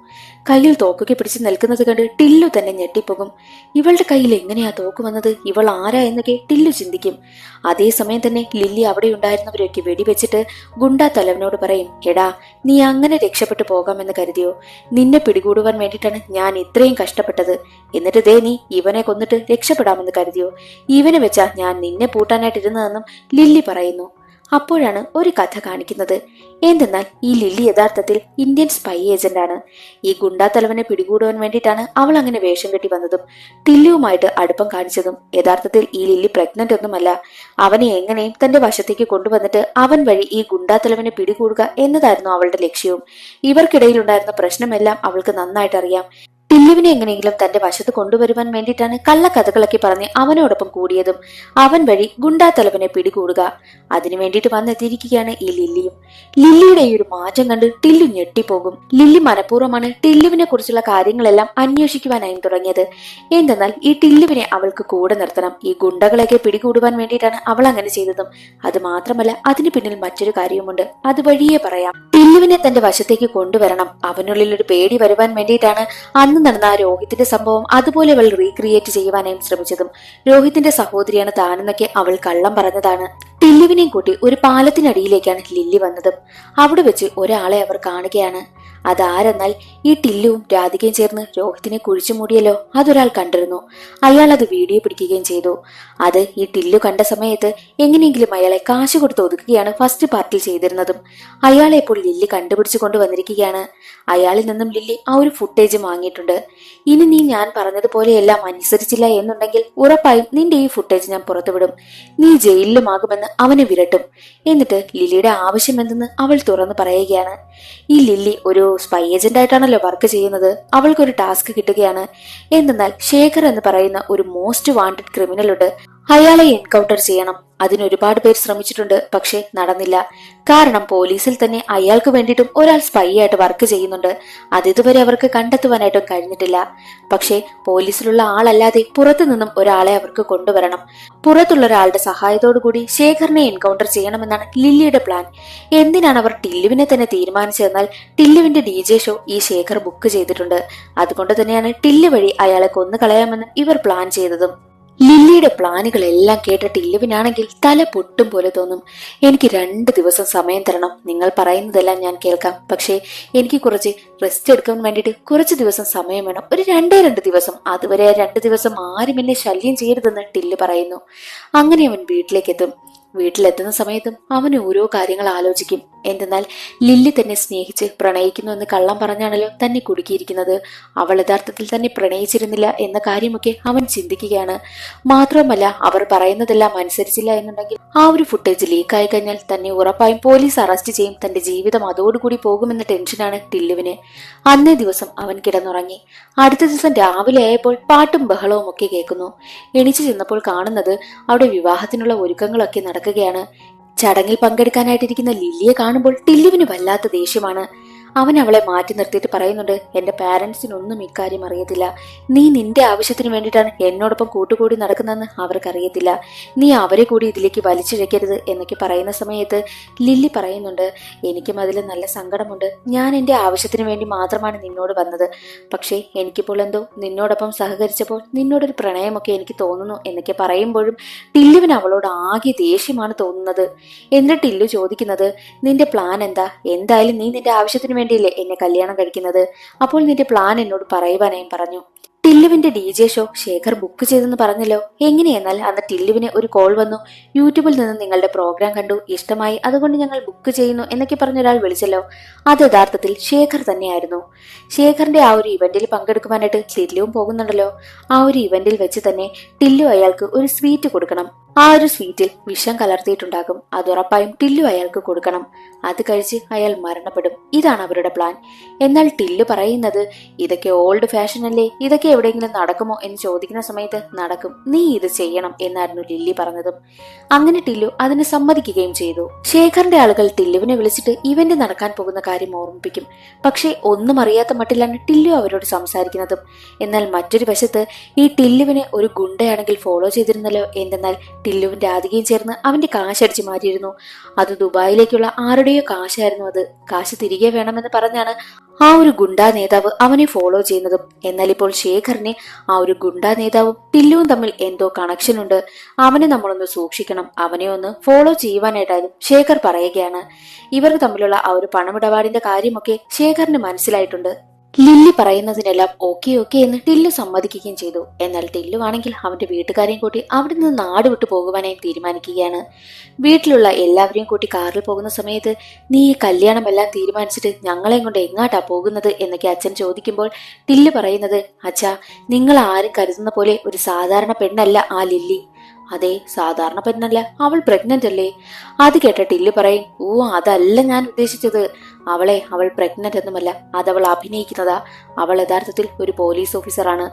Speaker 1: കയ്യിൽ തോക്കൊക്കെ പിടിച്ച് നിൽക്കുന്നത് കണ്ട് ടില്ലു തന്നെ ഞെട്ടിപ്പോകും. ഇവളുടെ കയ്യിൽ എങ്ങനെയാ തോക്ക് വന്നത്? ഇവൾ ആരാ എന്നൊക്കെ ടില്ലു ചിന്തിക്കും. അതേസമയം തന്നെ ലില്ലി അവിടെ ഉണ്ടായിരുന്നവരൊക്കെ വെടിവെച്ചിട്ട് ഗുണ്ടാ തലവനോട് പറയും, എടാ, നീ അങ്ങനെ രക്ഷപ്പെട്ടു പോകാമെന്ന് കരുതിയോ? നിന്നെ പിടികൂടുവാൻ വേണ്ടിയിട്ടാണ് ഞാൻ ഇത്രയും കഷ്ടപ്പെട്ടത്. എന്നിട്ട് ദേ നീ ഇവനെ കൊന്നിട്ട് രക്ഷപ്പെടാമെന്ന് കരുതിയോ? ഇവനെ വെച്ചാ ഞാൻ നിന്നെ പൂട്ടാനായിട്ടിരുന്നതെന്നും ലില്ലി പറയുന്നു. അപ്പോഴാണ് ഒരു കഥ കാണിക്കുന്നത്. എന്തെന്നാൽ ഈ ലില്ലി യഥാർത്ഥത്തിൽ ഇന്ത്യൻ സ്പൈ ഏജന്റ് ആണ്. ഈ ഗുണ്ടാ തലവനെ പിടികൂടുവാൻ വേണ്ടിയിട്ടാണ് അവൾ അങ്ങനെ വേഷം കെട്ടി വന്നതും ടില്ലുവുമായിട്ട് അടുപ്പം കാണിച്ചതും. യഥാർത്ഥത്തിൽ ഈ ലില്ലി പ്രഗ്നന്റ് ഒന്നുമല്ല. അവനെ എങ്ങനെയും തന്റെ വശത്തേക്ക് കൊണ്ടുവന്നിട്ട് അവൻ വഴി ഈ ഗുണ്ടാ തലവനെ പിടികൂടുക എന്നതായിരുന്നു അവളുടെ ലക്ഷ്യവും. ഇവർക്കിടയിലുണ്ടായിരുന്ന പ്രശ്നമെല്ലാം അവൾക്ക് നന്നായിട്ട് അറിയാം. ടില്ലുവിനെ എങ്ങനെയെങ്കിലും തന്റെ വശത്ത് കൊണ്ടുവരുവാൻ വേണ്ടിയിട്ടാണ് കള്ളക്കഥകളൊക്കെ പറഞ്ഞ് അവനോടൊപ്പം കൂടിയതും അവൻ വഴി ഗുണ്ടാ തലവനെ പിടികൂടുക. അതിനു വേണ്ടിയിട്ട് വന്നെത്തിയിരിക്കുകയാണ് ഈ ലില്ലിയും. ലില്ലിയുടെ ഈ ഒരു മാറ്റം കണ്ട് ടില്ലു ഞെട്ടിപ്പോകും. ലില്ലി മനഃപൂർവ്വമാണ് ടില്ലുവിനെ കുറിച്ചുള്ള കാര്യങ്ങളെല്ലാം അന്വേഷിക്കുവാനായി തുടങ്ങിയത്. എന്തെന്നാൽ ഈ ടില്ലുവിനെ അവൾക്ക് കൂടെ നിർത്തണം. ഈ ഗുണ്ടകളെയൊക്കെ പിടികൂടുവാൻ വേണ്ടിയിട്ടാണ് അവൾ അങ്ങനെ ചെയ്തതും. അത് മാത്രമല്ല, അതിന് പിന്നിൽ മറ്റൊരു കാര്യവുമുണ്ട്. അത് വഴിയേ പറയാം. ടില്ലുവിനെ തന്റെ വശത്തേക്ക് കൊണ്ടുവരണം. അവനുള്ളിൽ ഒരു പേടി വരുവാൻ വേണ്ടിയിട്ടാണ് അന്ന് നടന്ന ആ രോഹിത്തിന്റെ സംഭവം അതുപോലെ അവൾ റീക്രിയേറ്റ് ചെയ്യുവാനായും ശ്രമിച്ചതും. രോഹിത്തിന്റെ സഹോദരിയാണ് താനെന്നൊക്കെ അവൾ കള്ളം പറഞ്ഞതാണ്. ടില്ലുവിനെയും കൂട്ടി ഒരു പാലത്തിനടിയിലേക്കാണ് ലില്ലി വന്നതും. അവിടെ വെച്ച് ഒരാളെ അവർ കാണുകയാണ്. അതാരെന്നാൽ ഈ ടില്ലുവും രാധികയും ചേർന്ന് രോഹിത്തിനെ കുഴിച്ചു മൂടിയല്ലോ, അതൊരാൾ കണ്ടിരുന്നു. അയാൾ അത് വീഡിയോ പിടിക്കുകയും ചെയ്തു. അത് ഈ ടില്ലു കണ്ട സമയത്ത് എങ്ങനെയെങ്കിലും അയാളെ കാശ് കൊടുത്ത് ഒതുക്കുകയാണ് ഫസ്റ്റ് പാർട്ടിൽ ചെയ്തിരുന്നതും. അയാളെ ഇപ്പോൾ ലില്ലി കണ്ടുപിടിച്ചു കൊണ്ടുവന്നിരിക്കുകയാണ്. അയാളിൽ നിന്നും ലില്ലി ആ ഒരു ഫുട്ടേജ് വാങ്ങിയിട്ടുണ്ട്. ഇനി നീ ഞാൻ പറഞ്ഞതുപോലെയെല്ലാം അനുസരിച്ചില്ല എന്നുണ്ടെങ്കിൽ ഉറപ്പായും നിന്റെ ഈ ഫുട്ടേജ് ഞാൻ പുറത്തുവിടും. നീ ജയിലിലുമാകുമെന്ന് അവനെ വിരട്ടും. എന്നിട്ട് ലില്ലിയുടെ ആവശ്യം എന്തെന്ന് അവൾ തുറന്നു പറയുകയാണ്. ഈ ലില്ലി ഒരു സ്പൈ ഏജന്റ് ആയിട്ടാണല്ലോ വർക്ക് ചെയ്യുന്നത്. അവൾക്കൊരു ടാസ്ക് കിട്ടുകയാണ്. എന്തെന്നാൽ ശേഖർ എന്ന് പറയുന്ന ഒരു മോസ്റ്റ് വാണ്ടഡ് ക്രിമിനൽ ഉണ്ട്. അയാളെ എൻകൗണ്ടർ ചെയ്യണം. അതിനൊരുപാട് പേർ ശ്രമിച്ചിട്ടുണ്ട്, പക്ഷെ നടന്നില്ല. കാരണം പോലീസിൽ തന്നെ അയാൾക്ക് വേണ്ടിയിട്ടും ഒരാൾ സ്പൈ ആയിട്ട് വർക്ക് ചെയ്യുന്നുണ്ട്. അതിതുവരെ അവർക്ക് കണ്ടെത്തുവാനായിട്ടും കഴിഞ്ഞിട്ടില്ല. പക്ഷെ പോലീസിലുള്ള ആളല്ലാതെ പുറത്തു നിന്നും ഒരാളെ അവർക്ക് കൊണ്ടുവരണം. പുറത്തുള്ള ഒരാളുടെ സഹായത്തോടു കൂടി ശേഖറിനെ എൻകൗണ്ടർ ചെയ്യണമെന്നാണ് ലില്ലിയുടെ പ്ലാൻ. എന്തിനാണ് അവർ ടില്ലുവിനെ തന്നെ തീരുമാനിച്ചതെന്നാൽ ടില്ലുവിന്റെ DJ ഷോ ഈ ശേഖർ ബുക്ക് ചെയ്തിട്ടുണ്ട്. അതുകൊണ്ട് തന്നെയാണ് ടില്ലു വഴി അയാളെ കൊന്നു കളയാമെന്ന് ഇവർ പ്ലാൻ ചെയ്തതും. ലില്ലിയുടെ പ്ലാനുകളെല്ലാം കേട്ട ടില്ലുവിനാണെങ്കിൽ തല പൊട്ടും പോലെ തോന്നും. എനിക്ക് 2 ദിവസം സമയം തരണം. നിങ്ങൾ പറയുന്നതെല്ലാം ഞാൻ കേൾക്കാം. പക്ഷേ എനിക്ക് കുറച്ച് റെസ്റ്റ് എടുക്കാൻ വേണ്ടിയിട്ട് കുറച്ച് ദിവസം സമയം വേണം. ഒരു 2 ദിവസം. അതുവരെ 2 ദിവസം ആരും എന്നെ ശല്യം ചെയ്യരുതെന്ന് ടില്ലു പറയുന്നു. അങ്ങനെ അവൻ വീട്ടിലേക്ക് എത്തും. വീട്ടിലെത്തുന്ന സമയത്തും അവൻ ഓരോ കാര്യങ്ങൾ ആലോചിക്കും. എന്തെന്നാൽ ലില്ലി തന്നെ സ്നേഹിച്ച് പ്രണയിക്കുന്നു എന്ന് കള്ളം പറഞ്ഞാണല്ലോ തന്നെ കുടുക്കിയിരിക്കുന്നത്. അവൾ യഥാർത്ഥത്തിൽ തന്നെ പ്രണയിച്ചിരുന്നില്ല എന്ന കാര്യമൊക്കെ അവൻ ചിന്തിക്കുകയാണ്. മാത്രമല്ല, അവർ പറയുന്നതെല്ലാം അനുസരിച്ചില്ല എന്നുണ്ടെങ്കിൽ ആ ഒരു ഫുട്ടേജ് ലീക്കായി കഴിഞ്ഞാൽ തന്നെ ഉറപ്പായും പോലീസ് അറസ്റ്റ് ചെയ്യും. തന്റെ ജീവിതം അതോടുകൂടി പോകുമെന്ന ടെൻഷനാണ് ടില്ലുവിന്. അന്നേ ദിവസം അവൻ കിടന്നുറങ്ങി. അടുത്ത ദിവസം രാവിലെ ആയപ്പോൾ പാട്ടും ബഹളവും ഒക്കെ കേൾക്കുന്നു. എണീച്ചു ചെന്നപ്പോൾ കാണുന്നത് അവിടെ വിവാഹത്തിനുള്ള ഒരുക്കങ്ങളൊക്കെ നടക്കുകയാണ്. ചടങ്ങിൽ പങ്കെടുക്കാനായിട്ടിരിക്കുന്ന ലില്ലിയെ കാണുമ്പോൾ ടില്ലുവിന് വല്ലാത്ത ദേഷ്യമാണ്. അവൻ അവളെ മാറ്റി നിർത്തിയിട്ട് പറയുന്നുണ്ട്, എന്റെ പാരന്റ്സിനൊന്നും ഇക്കാര്യം അറിയത്തില്ല. നീ നിന്റെ ആവശ്യത്തിന് വേണ്ടിയിട്ടാണ് എന്നോടൊപ്പം കൂട്ടുകൂടി നടക്കുന്നതെന്ന് അവർക്കറിയത്തില്ല. നീ അവരെ കൂടി ഇതിലേക്ക് വലിച്ചിഴക്കരുത് എന്നൊക്കെ പറയുന്ന സമയത്ത് ലില്ലി പറയുന്നുണ്ട്, എനിക്കും അതിൽ നല്ല സങ്കടമുണ്ട്. ഞാൻ എന്റെ ആവശ്യത്തിന് വേണ്ടി മാത്രമാണ് നിന്നോട് വന്നത്. പക്ഷേ എനിക്കിപ്പോൾ എന്തോ നിന്നോടൊപ്പം സഹകരിച്ചപ്പോൾ നിന്നോടൊരു പ്രണയമൊക്കെ എനിക്ക് തോന്നുന്നു എന്നൊക്കെ പറയുമ്പോഴും ടില്ലുവിന് അവളോട് ആകെ ദേഷ്യമാണ് തോന്നുന്നത്. എന്നിട്ട് ടില്ലു ചോദിക്കുന്നത്, നിന്റെ പ്ലാൻ എന്താ? എന്തായാലും നീ നിന്റെ ആവശ്യത്തിന് വേണ്ടിയല്ലേ എന്നെ കല്യാണം കഴിക്കുന്നത്. അപ്പോൾ നിന്റെ പ്ലാൻ എന്നോട് പറയുവാനായും പറഞ്ഞു. ടില്ലുവിന്റെ DJ ഷോ ശേഖർ ബുക്ക് ചെയ്തെന്ന് പറഞ്ഞല്ലോ. എങ്ങനെയെന്നാൽ അന്ന് ടില്ലുവിന് ഒരു കോൾ വന്നു. യൂട്യൂബിൽ നിന്ന് നിങ്ങളുടെ പ്രോഗ്രാം കണ്ടു, ഇഷ്ടമായി, അതുകൊണ്ട് ഞങ്ങൾ ബുക്ക് ചെയ്യുന്നു എന്നൊക്കെ പറഞ്ഞൊരാൾ വിളിച്ചല്ലോ. അത് യഥാർത്ഥത്തിൽ ശേഖർ തന്നെയായിരുന്നു. ശേഖറിന്റെ ആ ഒരു ഇവന്റിൽ പങ്കെടുക്കുവാനായിട്ട് ടില്ലുവും പോകുന്നുണ്ടല്ലോ. ആ ഒരു ഇവന്റിൽ വെച്ച് തന്നെ ടില്ലു അയാൾക്ക് ഒരു സ്വീറ്റ് കൊടുക്കണം. ആ ഒരു സ്വീറ്റിൽ വിഷം കലർത്തിയിട്ടുണ്ടാകും. അതുറപ്പായും ടില്ലു അയാൾക്ക് കൊടുക്കണം. അത് കഴിച്ച് അയാൾ മരണപ്പെടും. ഇതാണ് അവരുടെ പ്ലാൻ. എന്നാൽ ടില്ലു പറയുന്നത്, ഇതൊക്കെ ഓൾഡ് ഫാഷൻ അല്ലേ, ഇതൊക്കെ എവിടെയെങ്കിലും നടക്കുമോ എന്ന് ചോദിക്കുന്ന സമയത്ത് നടക്കും, നീ ഇത് ചെയ്യണം എന്നായിരുന്നു ലില്ലി പറഞ്ഞതും. അങ്ങനെ ടില്ലു അതിന് സമ്മതിക്കുകയും ചെയ്തു. ശേഖറിന്റെ ആളുകൾ ടില്ലുവിനെ വിളിച്ചിട്ട് ഇവന്റ് നടക്കാൻ പോകുന്ന കാര്യം ഓർമ്മിപ്പിക്കും. പക്ഷേ ഒന്നും അറിയാത്ത മട്ടിലാണ് ടില്ലു അവരോട് സംസാരിക്കുന്നതും. എന്നാൽ മറ്റൊരു വശത്ത് ഈ ടില്ലുവിനെ ഒരു ഗുണ്ടയാണെങ്കിൽ ഫോളോ ചെയ്തിരുന്നല്ലോ. എന്തെന്നാൽ ടില്ലുവും രാധികയും ചേർന്ന് അവന്റെ കാശടിച്ചു മാറ്റിയിരുന്നു. അത് ദുബായിലേക്കുള്ള ആരുടെയോ കാശായിരുന്നു. അത് കാശ് തിരികെ വേണമെന്ന് പറഞ്ഞാണ് ആ ഒരു ഗുണ്ടാ നേതാവ് അവനെ ഫോളോ ചെയ്യുന്നതും. എന്നാൽ ഇപ്പോൾ ശേഖറിനെ ആ ഒരു ഗുണ്ടാ നേതാവും ടില്ലുവും തമ്മിൽ എന്തോ കണക്ഷൻ ഉണ്ട്. അവനെ നമ്മളൊന്ന് സൂക്ഷിക്കണം. അവനെ ഒന്ന് ഫോളോ ചെയ്യുവാനായിട്ടായിരുന്നു ശേഖർ പറയുകയാണ്. ഇവർ തമ്മിലുള്ള ആ ഒരു പണമിടപാടിന്റെ കാര്യമൊക്കെ ശേഖറിന് മനസ്സിലായിട്ടുണ്ട്. ലില്ലി പറയുന്നതിനെല്ലാം ഓക്കെ ഓക്കെ എന്ന് ടില്ലു സമ്മതിക്കുകയും ചെയ്തു. എന്നാൽ ടില്ലു ആണെങ്കിൽ അവന്റെ വീട്ടുകാരെയും കൂട്ടി അവിടെ നിന്ന് നാട് വിട്ടു പോകുവാനായി തീരുമാനിക്കുകയാണ്. വീട്ടിലുള്ള എല്ലാവരെയും കൂട്ടി കാറിൽ പോകുന്ന സമയത്ത്, നീ ഈ കല്യാണമെല്ലാം തീരുമാനിച്ചിട്ട് ഞങ്ങളെയും കൊണ്ട് എങ്ങാട്ടാ പോകുന്നത് എന്നൊക്കെ അച്ഛൻ ചോദിക്കുമ്പോൾ ടില്ലു പറയുന്നത്, അച്ഛാ, നിങ്ങൾ ആരും കരുതുന്ന പോലെ ഒരു സാധാരണ പെണ്ണല്ല ആ ലില്ലി. അതെ, സാധാരണ പെണ്ണല്ല, അവൾ പ്രഗ്നന്റ് അല്ലേ. അത് കേട്ട ടില്ലു പറയും, ഓ അതല്ല ഞാൻ ഉദ്ദേശിച്ചത്. അവൾ പ്രഗ്നന്റ് ഒന്നുമല്ല, അതവൾ അഭിനയിക്കുന്നതാ. അവൾ യഥാർത്ഥത്തിൽ ഒരു പോലീസ് ഓഫീസറാണ്.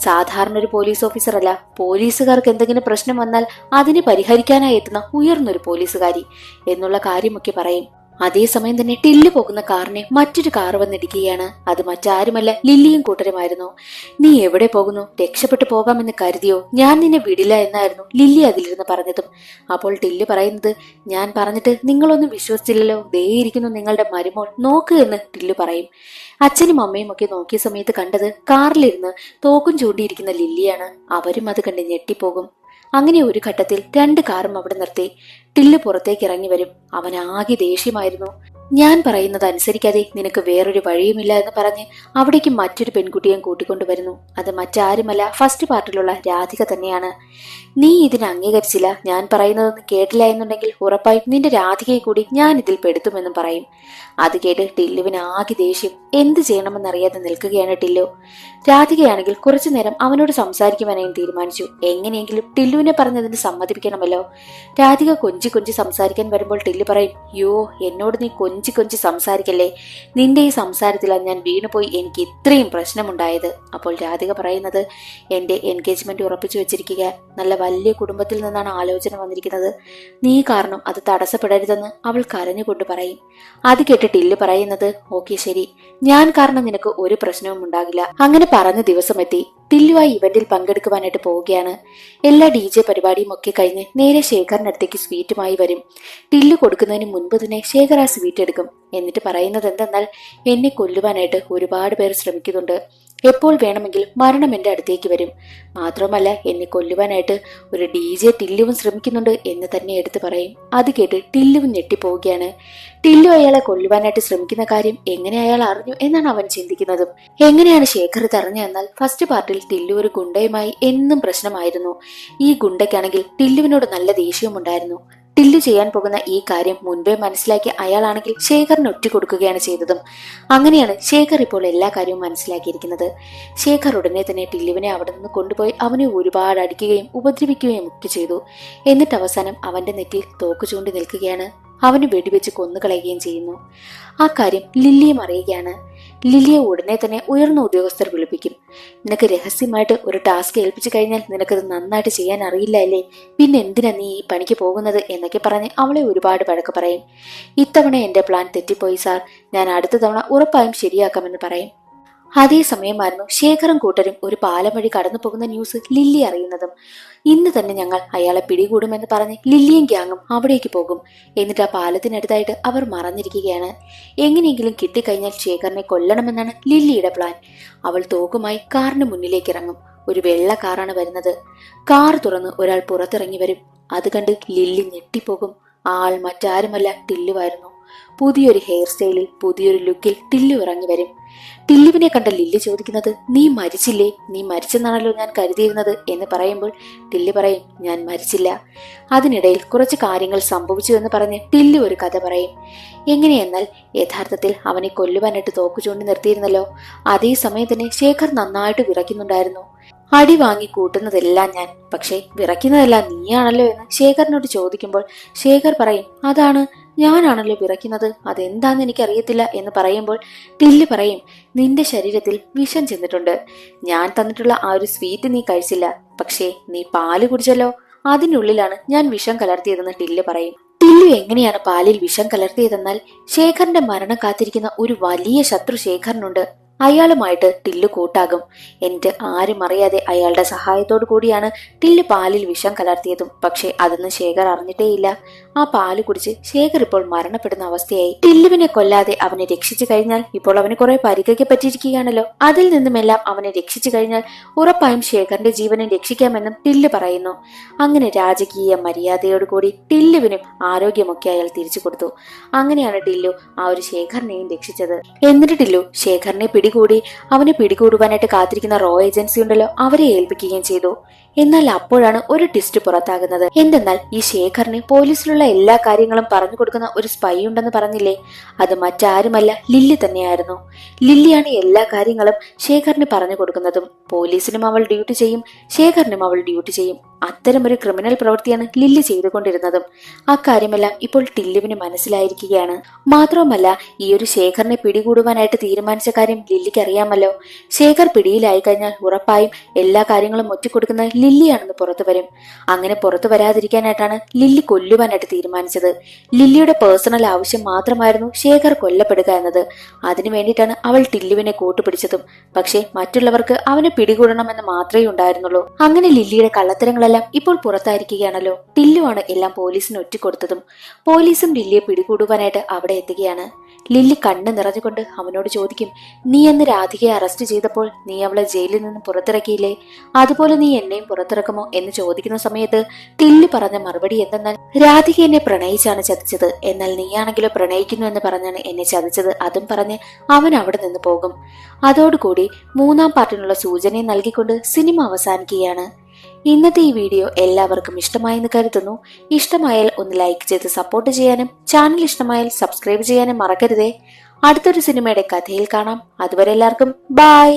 Speaker 1: സാധാരണ ഒരു പോലീസ് ഓഫീസർ അല്ല. പോലീസുകാർക്ക് എന്തെങ്കിലും പ്രശ്നം വന്നാൽ അതിനെ പരിഹരിക്കാനായി എത്തുന്ന ഉയർന്നൊരു പോലീസുകാരി എന്നുള്ള കാര്യമൊക്കെ പറയും. അതേസമയം തന്നെ ടില്ലു പോകുന്ന കാറിനെ മറ്റൊരു കാർ വന്നിടിക്കുകയാണ്. അത് മറ്റാരുമല്ല, ലില്ലിയും കൂട്ടരുമായിരുന്നു. നീ എവിടെ പോകുന്നു? രക്ഷപ്പെട്ടു പോകാമെന്ന് കരുതിയോ? ഞാൻ നിന്നെ വിടില്ല എന്നായിരുന്നു ലില്ലി അതിലിരുന്ന് പറഞ്ഞതും. അപ്പോൾ ടില്ലു പറയുന്നത്, ഞാൻ പറഞ്ഞിട്ട് നിങ്ങളൊന്നും വിശ്വസിച്ചില്ലല്ലോ, ദേ ഇരിക്കുന്നു നിങ്ങളുടെ മരുമോൾ, നോക്ക് എന്ന് ടില്ലു പറയും. അച്ഛനും അമ്മയും ഒക്കെ നോക്കിയ സമയത്ത് കണ്ടത് കാറിലിരുന്ന് തോക്കും ചൂണ്ടിയിരിക്കുന്ന ലില്ലിയാണ്. അവരും അത് കണ്ട് ഞെട്ടിപ്പോകും. അങ്ങനെ ഒരു ഘട്ടത്തിൽ 2 കാറും അവിടെ നിർത്തി. ടില്ലു പുറത്തേക്ക് ഇറങ്ങി വരും. അവനാകെ ദേഷ്യമായിരുന്നു. ഞാൻ പറയുന്നത് അനുസരിക്കാതെ നിനക്ക് വേറൊരു വഴിയുമില്ല എന്ന് പറഞ്ഞ് അവിടേക്ക് മറ്റൊരു പെൺകുട്ടിയെ കൂട്ടിക്കൊണ്ടുവരുന്നു. അത് മറ്റാരുമല്ല, ഫസ്റ്റ് പാർട്ടിലുള്ള രാധിക തന്നെയാണ്. നീ ഇതിന് അംഗീകരിച്ചില്ല, ഞാൻ പറയുന്നതൊന്നും കേട്ടില്ല എന്നുണ്ടെങ്കിൽ ഉറപ്പായും നിന്റെ രാധികയെ കൂടി ഞാൻ ഇതിൽ പെടുത്തുമെന്നും പറയും. അത് കേട്ട് ടില്ലുവിന് ആകെ ദേഷ്യം. എന്ത് ചെയ്യണമെന്നറിയാതെ നിൽക്കുകയാണ് ടില്ലു. രാധികയാണെങ്കിൽ കുറച്ചു നേരം അവനോട് സംസാരിക്കുവാനായും തീരുമാനിച്ചു. എങ്ങനെയെങ്കിലും ടില്ലുവിനെ പറഞ്ഞതിന് സമ്മതിപ്പിക്കണമല്ലോ. രാധിക കൊഞ്ചി കൊഞ്ചി സംസാരിക്കാൻ വരുമ്പോൾ ടില്ലു പറയും, യോ എന്നോട് നീ കൊഞ്ചി കൊഞ്ചി സംസാരിക്കല്ലേ, നിന്റെ ഈ സംസാരത്തിലാണ് ഞാൻ വീണുപോയി എനിക്ക് ഇത്രയും പ്രശ്നമുണ്ടായത്. അപ്പോൾ രാധിക പറയുന്നത്, എന്റെ എൻഗേജ്മെന്റ് ഉറപ്പിച്ചു വെച്ചിരിക്കുക, നല്ല വലിയ കുടുംബത്തിൽ നിന്നാണ് ആലോചന വന്നിരിക്കുന്നത്, നീ കാരണം അത് തടസ്സപ്പെടരുതെന്ന് അവൾ കരഞ്ഞുകൊണ്ട് പറയും. അത് കേട്ട് ടില്ലു പറയുന്നത്, ഓക്കെ ശരി, ഞാൻ കാരണം നിനക്ക് ഒരു പ്രശ്നവും ഉണ്ടാകില്ല. അങ്ങനെ പറഞ്ഞ ദിവസം എത്തി. ടില്ലുവായി ഇവന്റിൽ പങ്കെടുക്കുവാനായിട്ട് പോവുകയാണ്. എല്ലാ DJ പരിപാടിയും ഒക്കെ കഴിഞ്ഞ് നേരെ ശേഖറിനടുത്തേക്ക് സ്വീറ്റുമായി വരും. ടില്ലു കൊടുക്കുന്നതിന് മുൻപ് തന്നെ ശേഖർ ആ സ്വീറ്റ് എടുക്കും. എന്നിട്ട് പറയുന്നത് എന്തെന്നാൽ, എന്നെ കൊല്ലുവാനായിട്ട് ഒരുപാട് പേർ ശ്രമിക്കുന്നുണ്ട്. എപ്പോൾ വേണമെങ്കിലും മരണം എന്റെ അടുത്തേക്ക് വരും. മാത്രമല്ല എന്നെ കൊല്ലുവാനായിട്ട് ഒരു DJ ടില്ലുവും ശ്രമിക്കുന്നുണ്ട് എന്ന് തന്നെ എടുത്തു പറയും. അത് കേട്ട് ടില്ലുവും ഞെട്ടിപ്പോവുകയാണ്. ടില്ലു അയാളെ കൊല്ലുവാനായിട്ട് ശ്രമിക്കുന്ന കാര്യം എങ്ങനെ അയാൾ അറിഞ്ഞു എന്നാണ് അവൻ ചിന്തിക്കുന്നതും. എങ്ങനെയാണ് ശേഖർ ഇത് അറിഞ്ഞതെന്നാൽ, ഫസ്റ്റ് പാർട്ടിൽ ടില്ലു ഒരു ഗുണ്ടയുമായി എന്നും പ്രശ്നമായിരുന്നു. ഈ ഗുണ്ടയ്ക്കാണെങ്കിൽ ടില്ലുവിനോട് നല്ല ദേഷ്യവും ഉണ്ടായിരുന്നു. ടില്ലു ചെയ്യാൻ പോകുന്ന ഈ കാര്യം മുൻപേ മനസ്സിലാക്കിയ അയാളാണെങ്കിൽ ശേഖറിന് ഒറ്റുകൊടുക്കുകയാണ് ചെയ്തതും. അങ്ങനെയാണ് ശേഖർ ഇപ്പോൾ എല്ലാ കാര്യവും മനസ്സിലാക്കിയിരിക്കുന്നത്. ശേഖർ ഉടനെ തന്നെ ടില്ലുവിനെ അവിടെ നിന്ന് കൊണ്ടുപോയി അവനെ ഒരുപാട് അടിക്കുകയും ഉപദ്രവിക്കുകയും ഒക്കെ ചെയ്തു. എന്നിട്ട് അവസാനം അവന്റെ നെറ്റിയിൽ തോക്ക് ചൂണ്ടി നിൽക്കുകയാണ്. അവന് വെടിവെച്ച് കൊന്നുകളയുകയും ചെയ്യുന്നു. ആ കാര്യം ലില്ലിയും അറിയുകയാണ്. ലില്ലിയെ ഉടനെ തന്നെ ഉയർന്ന ഉദ്യോഗസ്ഥർ വിളിപ്പിക്കും. നിനക്ക് രഹസ്യമായിട്ട് ഒരു ടാസ്ക് ഏൽപ്പിച്ചു കഴിഞ്ഞാൽ നിനക്കത് നന്നായിട്ട് ചെയ്യാൻ അറിയില്ല അല്ലേ, പിന്നെ എന്തിനാ നീ ഈ പണിക്ക് പോകുന്നത് എന്നൊക്കെ പറഞ്ഞ് അവളെ ഒരുപാട് വഴക്ക് പറയും. ഇത്തവണ എന്റെ പ്ലാൻ തെറ്റിപ്പോയി സാർ, ഞാൻ അടുത്ത തവണ ഉറപ്പായും ശരിയാക്കാമെന്ന് പറയും. അതേസമയമായിരുന്നു ശേഖറും കൂട്ടരും ഒരു പാലം വഴി കടന്നു പോകുന്ന ന്യൂസ് ലില്ലി അറിയുന്നതും. ഇന്ന് തന്നെ ഞങ്ങൾ അയാളെ പിടികൂടുമെന്ന് പറഞ്ഞ് ലില്ലിയും ഗ്യാങ്ങും അവിടേക്ക് പോകും. എന്നിട്ട് ആ പാലത്തിനടുത്തായിട്ട് അവർ മറഞ്ഞിരിക്കുകയാണ്. എങ്ങനെയെങ്കിലും കിട്ടിക്കഴിഞ്ഞാൽ ശേഖറിനെ കൊല്ലണമെന്നാണ് ലില്ലിയുടെ പ്ലാൻ. അവൾ തോക്കുമായി കാറിന് മുന്നിലേക്ക് ഇറങ്ങും. ഒരു വെള്ള കാറാണ് വരുന്നത്. കാർ തുറന്ന് ഒരാൾ പുറത്തിറങ്ങി വരും. അത് കണ്ട് ലില്ലി ഞെട്ടിപ്പോകും. ആൾ മറ്റാരുമല്ല, ടില്ലുവായിരുന്നു. പുതിയൊരു ഹെയർ സ്റ്റൈലിൽ, പുതിയൊരു ലുക്കിൽ ടില്ലു ഇറങ്ങി വരും. ടില്ലുവിനെ കണ്ട ലില്ലി ചോദിക്കുന്നത്, നീ മരിച്ചില്ലേ, നീ മരിച്ചെന്നാണല്ലോ ഞാൻ കരുതിയിരുന്നത് എന്ന് പറയുമ്പോൾ ടില്ലു പറയും, ഞാൻ മരിച്ചില്ല. അതിനിടയിൽ കുറച്ച് കാര്യങ്ങൾ സംഭവിച്ചു എന്ന് പറഞ്ഞ് ടില്ലു ഒരു കഥ പറയും. എങ്ങനെയെന്നാൽ യഥാർത്ഥത്തിൽ അവനെ കൊല്ലുവാനായിട്ട് തോക്കു ചൂണ്ടി നിർത്തിയിരുന്നല്ലോ. അതേ സമയം തന്നെ ശേഖർ നന്നായിട്ട് വിറയ്ക്കുന്നുണ്ടായിരുന്നു. അടി വാങ്ങി കൂട്ടുന്നതെല്ലാം ഞാൻ, പക്ഷേ വിറയ്ക്കുന്നതെല്ലാം നീയാണല്ലോ എന്ന് ശേഖറിനോട് ചോദിക്കുമ്പോൾ ശേഖർ പറയും, അതാണ്, ഞാനാണല്ലോ വിറയ്ക്കുന്നത്, അതെന്താന്ന് എനിക്കറിയത്തില്ല എന്ന് പറയുമ്പോൾ ടില്ല് പറയും, നിന്റെ ശരീരത്തിൽ വിഷം ചെന്നിട്ടുണ്ട്. ഞാൻ തന്നിട്ടുള്ള ആ ഒരു സ്വീറ്റ് നീ കഴിച്ചില്ല, പക്ഷേ നീ പാല് കുടിച്ചല്ലോ, അതിനുള്ളിലാണ് ഞാൻ വിഷം കലർത്തിയതെന്ന് ടില്ല് പറയും. ടില്ലു എങ്ങനെയാണ് പാലിൽ വിഷം കലർത്തിയതെന്നാൽ ശേഖറിന്റെ മരണം കാത്തിരിക്കുന്ന ഒരു വലിയ ശത്രു ശേഖറിനുണ്ട്. അയാളുമായിട്ട് ടില്ലു കൂട്ടാകും. എന്നിട്ട് ആരും അറിയാതെ അയാളുടെ സഹായത്തോടു കൂടിയാണ് ടില്ലു പാലിൽ വിഷം കലർത്തിയതും. പക്ഷെ അതൊന്നും ശേഖർ അറിഞ്ഞിട്ടേയില്ല. ആ പാല് കുടിച്ച് ശേഖർ ഇപ്പോൾ മരണപ്പെടുന്ന അവസ്ഥയായി. ടില്ലുവിനെ കൊല്ലാതെ അവനെ രക്ഷിച്ചു കഴിഞ്ഞാൽ ഇപ്പോൾ അവന് കുറെ പരിക്കൊക്കെ പറ്റിയിരിക്കുകയാണല്ലോ. അതിൽ നിന്നുമെല്ലാം അവനെ രക്ഷിച്ചു കഴിഞ്ഞാൽ ഉറപ്പായും ശേഖറിന്റെ ജീവനെ രക്ഷിക്കാമെന്നും ടില്ലു പറയുന്നു. അങ്ങനെ രാജകീയ മര്യാദയോടുകൂടി ടില്ലുവിനും ആരോഗ്യമൊക്കെ അയാൾ തിരിച്ചു കൊടുത്തു. അങ്ങനെയാണ് ടില്ലു ആ ഒരു ശേഖറിനെയും രക്ഷിച്ചത്. എന്നിട്ട് ടില്ലു ശേഖറിനെ പിടികൂടി അവനെ പിടികൂടുവാനായിട്ട് കാത്തിരിക്കുന്ന റോ ഏജൻസി ഉണ്ടല്ലോ, അവരെ ഏൽപ്പിക്കുകയും ചെയ്തു. എന്നാൽ അപ്പോഴാണ് ഒരു ട്വിസ്റ്റ് പുറത്താകുന്നത്. എന്തെന്നാൽ ഈ ശേഖറിന് പോലീസിലുള്ള എല്ലാ കാര്യങ്ങളും പറഞ്ഞു കൊടുക്കുന്ന ഒരു സ്പൈ ഉണ്ടെന്ന് പറഞ്ഞില്ലേ, അത് മറ്റാരുമല്ല, ലില്ലി തന്നെയായിരുന്നു. ലില്ലിയാണ് എല്ലാ കാര്യങ്ങളും ശേഖറിന് പറഞ്ഞു കൊടുക്കുന്നതും. പോലീസിനും അവൾ ഡ്യൂട്ടി ചെയ്യും, ശേഖറിനും അവൾ ഡ്യൂട്ടി ചെയ്യും. അത്തരമൊരു ക്രിമിനൽ പ്രവൃത്തിയാണ് ലില്ലി ചെയ്തുകൊണ്ടിരുന്നതും. അക്കാര്യമെല്ലാം ഇപ്പോൾ ടില്ലുവിന് മനസ്സിലായിരിക്കുകയാണ്. മാത്രവുമല്ല, ഈ ഒരു ശേഖറിനെ പിടികൂടുവാനായിട്ട് തീരുമാനിച്ച കാര്യം ലില്ലിക്ക് അറിയാമല്ലോ. ശേഖർ പിടിയിലായി കഴിഞ്ഞാൽ ഉറപ്പായും എല്ലാ കാര്യങ്ങളും ഒറ്റിക്കൊടുക്കുന്ന ലില്ലിയാണെന്ന് പുറത്തു വരും. അങ്ങനെ പുറത്തു വരാതിരിക്കാനായിട്ടാണ് ലില്ലി കൊല്ലുവാനായിട്ട് തീരുമാനിച്ചത്. ലില്ലിയുടെ പേഴ്സണൽ ആവശ്യം മാത്രമായിരുന്നു ശേഖർ കൊല്ലപ്പെടുക എന്നത്. അതിനു വേണ്ടിയിട്ടാണ് അവൾ ടില്ലുവിനെ കൂട്ടുപിടിച്ചതും. പക്ഷെ മറ്റുള്ളവർക്ക് അവനെ പിടികൂടണമെന്ന് മാത്രമേ ഉണ്ടായിരുന്നുള്ളൂ. അങ്ങനെ ലില്ലിയുടെ കള്ളത്തരങ്ങളെല്ലാം ഇപ്പോൾ പുറത്തായിരിക്കുകയാണല്ലോ. ടില്ലുവാണ് എല്ലാം പോലീസിന് ഒറ്റിക്കൊടുത്തതും. പോലീസും ലില്ലിയെ പിടികൂടുവാനായിട്ട് അവിടെ എത്തുകയാണ്. ലില്ലി കണ്ണ് നിറഞ്ഞുകൊണ്ട് അവനോട് ചോദിക്കും, നീ അന്ന് രാധികയെ അറസ്റ്റ് ചെയ്തപ്പോൾ നീ അവളെ ജയിലിൽ നിന്ന് പുറത്തിറക്കിയില്ലേ, അതുപോലെ നീ എന്നെയും പുറത്തിറക്കുമോ എന്ന് ചോദിക്കുന്ന സമയത്ത് ടില്ലു പറഞ്ഞ മറുപടി എന്തെന്നാൽ, രാധിക എന്നെ പ്രണയിച്ചാണ് ചതിച്ചത്, എന്നാൽ നീയാണെങ്കിലോ പ്രണയിക്കുന്നു എന്ന് പറഞ്ഞാണ് എന്നെ ചതിച്ചത്. അതും പറഞ്ഞ് അവൻ അവിടെ നിന്ന് പോകും. അതോടുകൂടി മൂന്നാം പാർട്ടിനുള്ള സൂചനയും നൽകിക്കൊണ്ട് സിനിമ അവസാനിക്കുകയാണ്. ഇന്നത്തെ ഈ വീഡിയോ എല്ലാവർക്കും ഇഷ്ടമായെന്ന് കരുതുന്നു. ഇഷ്ടമായാൽ ഒന്ന് ലൈക്ക് ചെയ്ത് സപ്പോർട്ട് ചെയ്യാനും ചാനൽ ഇഷ്ടമായാൽ സബ്സ്ക്രൈബ് ചെയ്യാനും മറക്കരുതേ. അടുത്തൊരു സിനിമയുടെ കഥയിൽ കാണാം. അതുവരെ എല്ലാവർക്കും ബൈ.